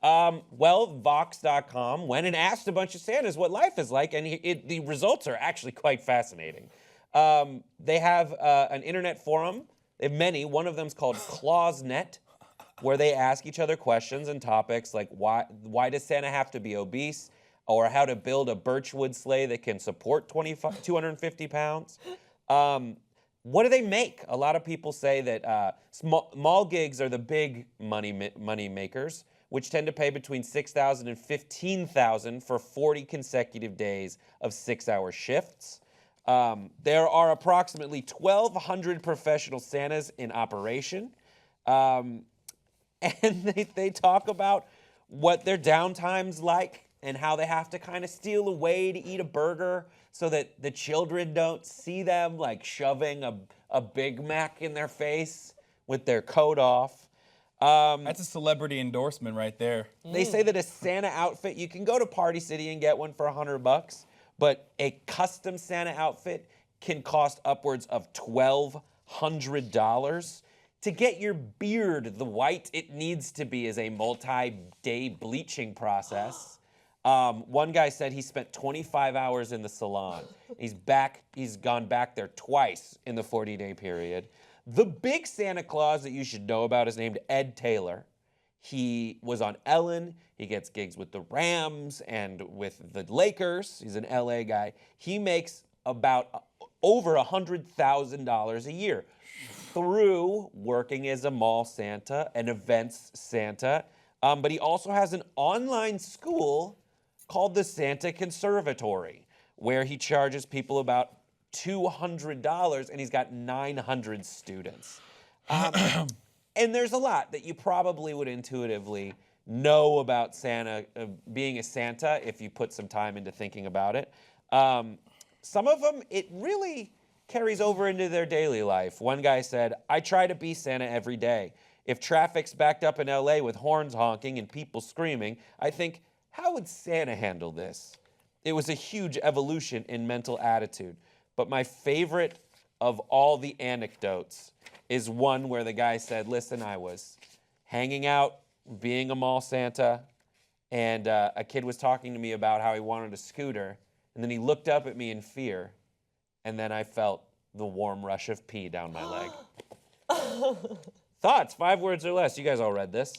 Well, Vox.com went and asked a bunch of Santas what life is like, and the results are actually quite fascinating. They have an internet forum. They have many. One of them is called Clausnet, where they ask each other questions and topics like why does Santa have to be obese, or how to build a birchwood sleigh that can support 250 pounds. What do they make? A lot of people say that mall gigs are the big money makers, which tend to pay between $6,000 and $15,000 for 40 consecutive days of 6-hour shifts. There are approximately 1,200 professional Santas in operation. And they talk about what their downtime's like and how they have to kind of steal away to eat a burger so that the children don't see them like shoving a Big Mac in their face with their coat off. That's a celebrity endorsement right there. They say that a Santa outfit, you can go to Party City and get one for $100, but a custom Santa outfit can cost upwards of $1,200. To get your beard the white it needs to be is a multi-day bleaching process. One guy said he spent 25 hours in the salon. He's gone back there twice in the 40-day period. The big Santa Claus that you should know about is named Ed Taylor. He was on Ellen. He gets gigs with the Rams and with the Lakers. He's an LA guy. He makes about over $100,000 a year through working as a mall Santa, an events Santa. But he also has an online school called the Santa Conservatory, where he charges people about $200, and he's got 900 students. And there's a lot that you probably would intuitively know about Santa, being a Santa, if you put some time into thinking about it. Some of them, it really carries over into their daily life. One guy said, I try to be Santa every day. If traffic's backed up in LA with horns honking and people screaming, I think, how would Santa handle this? It was a huge evolution in mental attitude. But my favorite of all the anecdotes is one where the guy said, listen, I was hanging out, being a mall Santa, and a kid was talking to me about how he wanted a scooter, and then he looked up at me in fear, and then I felt the warm rush of pee down my leg. Thoughts, 5 words or less. You guys all read this.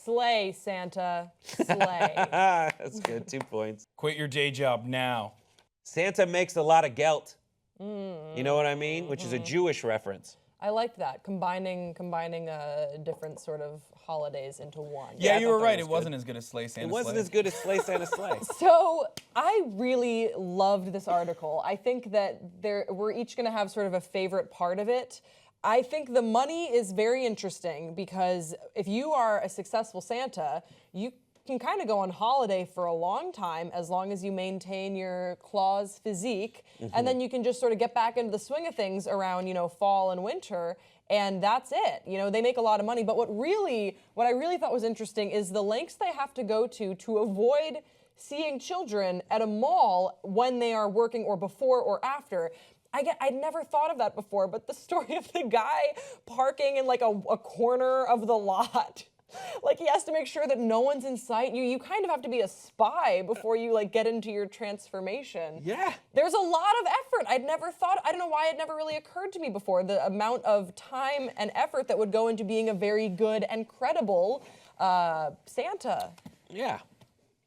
Slay, Santa. Slay. That's good, 2 points. Quit your day job now. Santa makes a lot of gelt. You know what I mean? Which is a Jewish reference. I liked that, combining different sort of holidays into one. Yeah, you were right. was It wasn't as good as Slay Santa It wasn't Slay. as good as Slay Santa Slay. So I really loved this article. I think that we're each going to have sort of a favorite part of it. I think the money is very interesting because if you are a successful Santa, you can kind of go on holiday for a long time as long as you maintain your Claus physique, and then you can just sort of get back into the swing of things around, fall and winter, and that's it. They make a lot of money, but what I really thought was interesting is the lengths they have to go to avoid seeing children at a mall when they are working or before or after. I'd never thought of that before, but the story of the guy parking in like a corner of the lot. Like he has to make sure that no one's in sight. You kind of have to be a spy before you get into your transformation. Yeah. There's a lot of effort. I don't know why it never really occurred to me before, the amount of time and effort that would go into being a very good and credible Santa. Yeah.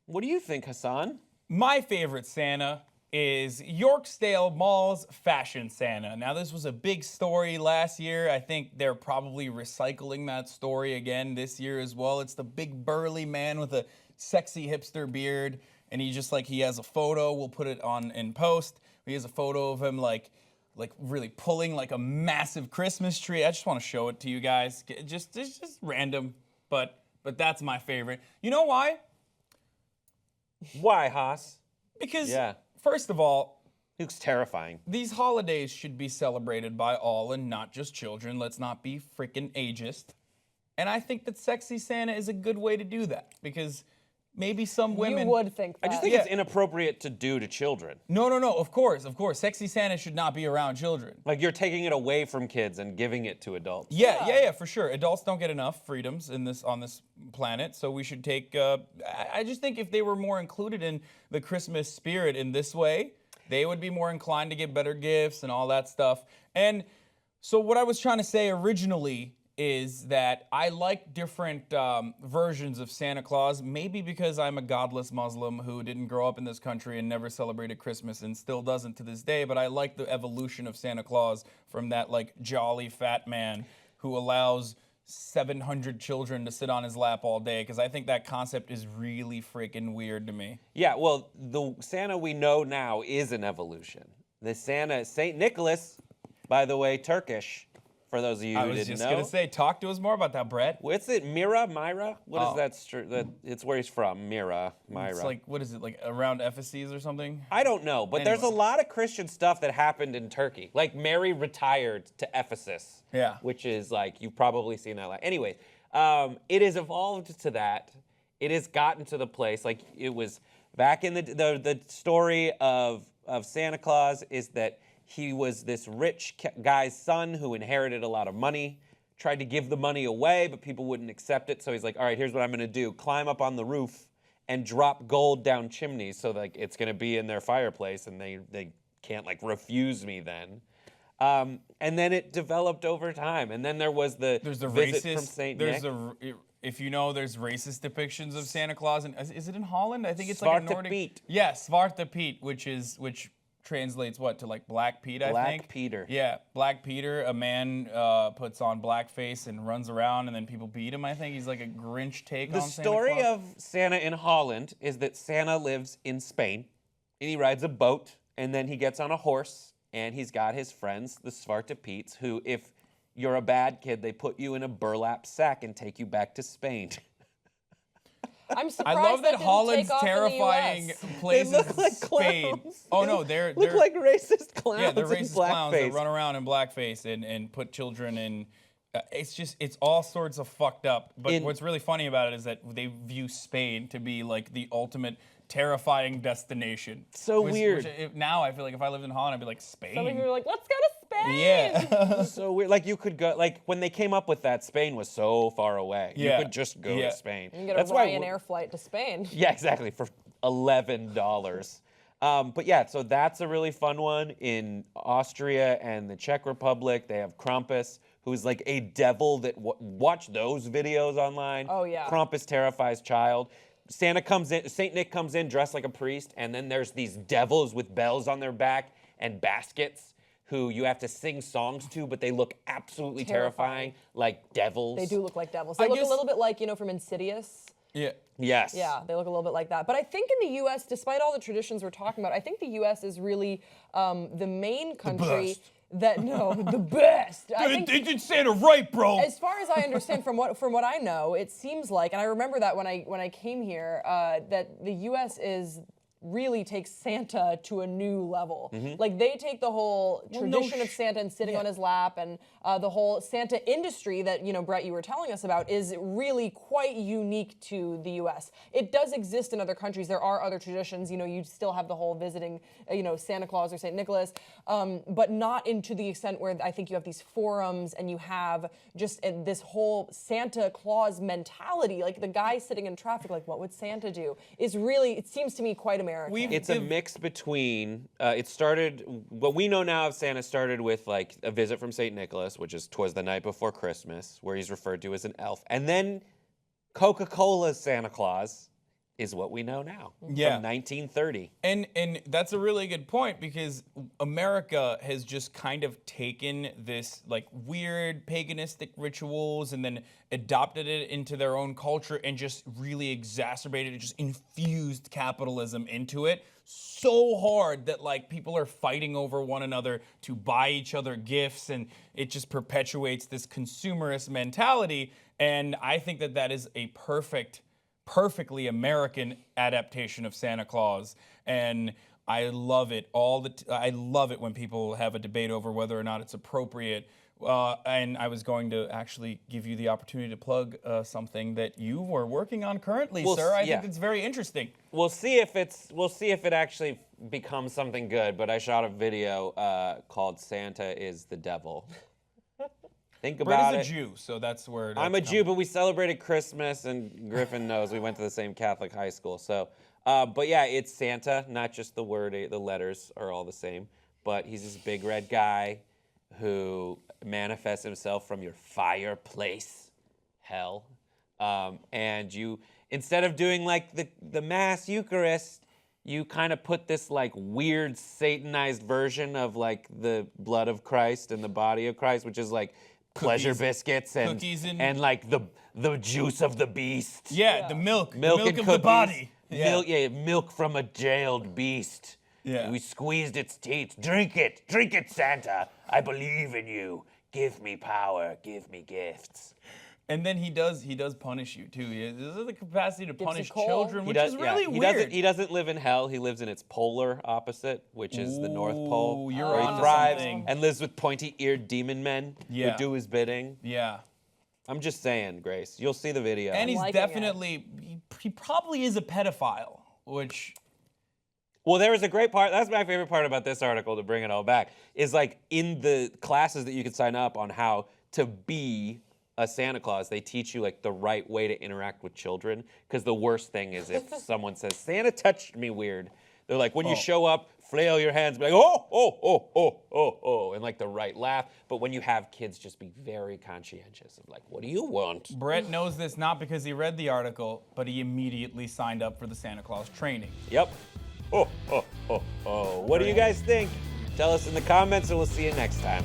What do you think, Hasan? My favorite Santa is Yorkdale Mall's Fashion Santa. Now, this was a big story last year. I think they're probably recycling that story again this year as well. It's the big burly man with a sexy hipster beard, and he has a photo. We'll put it on in post. He has a photo of him like really pulling like a massive Christmas tree. I just want to show it to you guys. It's just random, but that's my favorite. You know why? Why, Haas? Because Yeah. First of all, He looks terrifying. these holidays should be celebrated by all and not just children. Let's not be freaking ageist. And I think that Sexy Santa is a good way to do that because maybe some women. You would think that. I just think it's inappropriate to do to children. No. Of course. Sexy Santa should not be around children. Like you're taking it away from kids and giving it to adults. Yeah, for sure. Adults don't get enough freedoms on this planet, so we should take. I just think if they were more included in the Christmas spirit in this way, they would be more inclined to get better gifts and all that stuff. And so what I was trying to say originally is that I like different versions of Santa Claus, maybe because I'm a godless Muslim who didn't grow up in this country and never celebrated Christmas and still doesn't to this day, but I like the evolution of Santa Claus from that like jolly fat man who allows 700 children to sit on his lap all day, because I think that concept is really freaking weird to me. Yeah, well, the Santa we know now is an evolution. The Santa, St. Nicholas, by the way, Turkish. For those of you who didn't know. I was just going to say, talk to us more about that, Brett. What's it? Myra? What is that? It's where he's from. Myra. It's like, what is it, like around Ephesus or something? I don't know, but there's a lot of Christian stuff that happened in Turkey. Like Mary retired to Ephesus. Yeah. Which is like, you've probably seen that. Anyway, it has evolved to that. It has gotten to the place, like it was back in the story of Santa Claus is that he was this rich guy's son who inherited a lot of money, tried to give the money away, but people wouldn't accept it. So he's like, all right, here's what I'm going to do. Climb up on the roof and drop gold down chimneys so like it's going to be in their fireplace and they can't like refuse me then. And then it developed over time. And then there was the visit from St. Nick. If you know, there's racist depictions of Santa Claus. Is it in Holland? I think it's Zwarte like a Nordic. Piet. Yeah, Zwarte Piet, which translates what to like Black Pete, I think. Black Peter. Yeah, Black Peter. A man puts on blackface and runs around, and then people beat him. I think he's like a Grinch take on Santa Claus. The story of Santa in Holland is that Santa lives in Spain, and he rides a boat, and then he gets on a horse, and he's got his friends, the Zwarte Piets, who, if you're a bad kid, they put you in a burlap sack and take you back to Spain. I'm surprised I love that didn't Holland's take off in the terrifying US. places They look like Spain. clowns. Oh no, they're look like racist clowns. Yeah, they're in racist clowns that blackface. run around in blackface and put children in. It's all sorts of fucked up. But what's really funny about it is that they view Spain to be like the ultimate terrifying destination. So weird. Now I feel like if I lived in Holland, I'd be like, Spain. Some of you were like, let's go to Spain. Yeah. So weird. Like you could go. Like when they came up with that, Spain was so far away. Yeah. You could just go to Spain. You can get a Ryanair flight to Spain. Yeah, exactly, for $11. But yeah, so that's a really fun one. In Austria and the Czech Republic, they have Krampus, who's like a devil that watch those videos online. Oh yeah. Krampus terrifies child. Santa comes in, St. Nick comes in dressed like a priest, and then there's these devils with bells on their back and baskets who you have to sing songs to, but they look absolutely terrifying like devils. They do look like devils. They look a little bit like, from Insidious. Yeah. Yes. Yeah, they look a little bit like that. But I think in the U.S., despite all the traditions we're talking about, I think the U.S. is really the main country the best. I think they did Santa right, bro. as far as I understand, from what I know, it seems like, and I remember that when I came here, that the U.S. really takes Santa to a new level. Like they take the whole tradition of Santa and sitting on his lap, and the whole Santa industry that Brett, you were telling us about, is really quite unique to the U.S. It does exist in other countries. There are other traditions. You still have the whole visiting, Santa Claus or St. Nicholas, but not into the extent where I think you have these forums and you have just this whole Santa Claus mentality. Like the guy sitting in traffic, like what would Santa do? Is really, it seems to me, quite American. It's a mix between, it started, what we know now of Santa started with like a visit from St. Nicholas, which is 'Twas the Night Before Christmas, where he's referred to as an elf. And then Coca-Cola's Santa Claus is what we know now, from 1930. And that's a really good point, because America has just kind of taken this like weird paganistic rituals and then adopted it into their own culture and just really exacerbated it, just infused capitalism into it so hard that like people are fighting over one another to buy each other gifts, and it just perpetuates this consumerist mentality. And I think that is a perfectly American adaptation of Santa Claus, and I love it. I love it when people have a debate over whether or not it's appropriate And I was going to actually give you the opportunity to plug something that you were working on currently, Well, sir. I yeah. think it's very interesting. We'll see if it actually becomes something good. But I shot a video called "Santa is the Devil." Think about Brett it. is a Jew, so that's where I'm a Jew, but we celebrated Christmas, and Griffin knows we went to the same Catholic high school. So, but yeah, it's Santa, not just the word. The letters are all the same. But he's this big red guy who manifests himself from your fireplace, hell. And you, instead of doing like the Mass Eucharist, you kind of put this like weird Satanized version of like the blood of Christ and the body of Christ, which is like pleasure biscuits and like the juice of the beast. Yeah, the milk and of the cookies. body. Yeah. Milk from a jailed beast. Yeah. We squeezed its teeth. Drink it, Santa. I believe in you. Give me power. Give me gifts. And then he does punish you too. He has the capacity to punish coal. children, which is really weird. He doesn't live in hell. He lives in its polar opposite, which is the North Pole. Ooh, you're where he onto thrives something. and lives with pointy-eared demon men Yeah. who do his bidding. Yeah. I'm just saying, Grace. You'll see the video. And he's liking it. definitely, he probably is a pedophile, which... Well, there was a great part. That's my favorite part about this article, to bring it all back, is like in the classes that you could sign up on how to be a Santa Claus, they teach you like the right way to interact with children. Because the worst thing is if someone says, Santa touched me weird. They're like, when you show up, flail your hands, be like, oh, and like the right laugh. But when you have kids, just be very conscientious of like, what do you want? Brett knows this not because he read the article, but he immediately signed up for the Santa Claus training. Yep. What do you guys think? Tell us in the comments and we'll see you next time.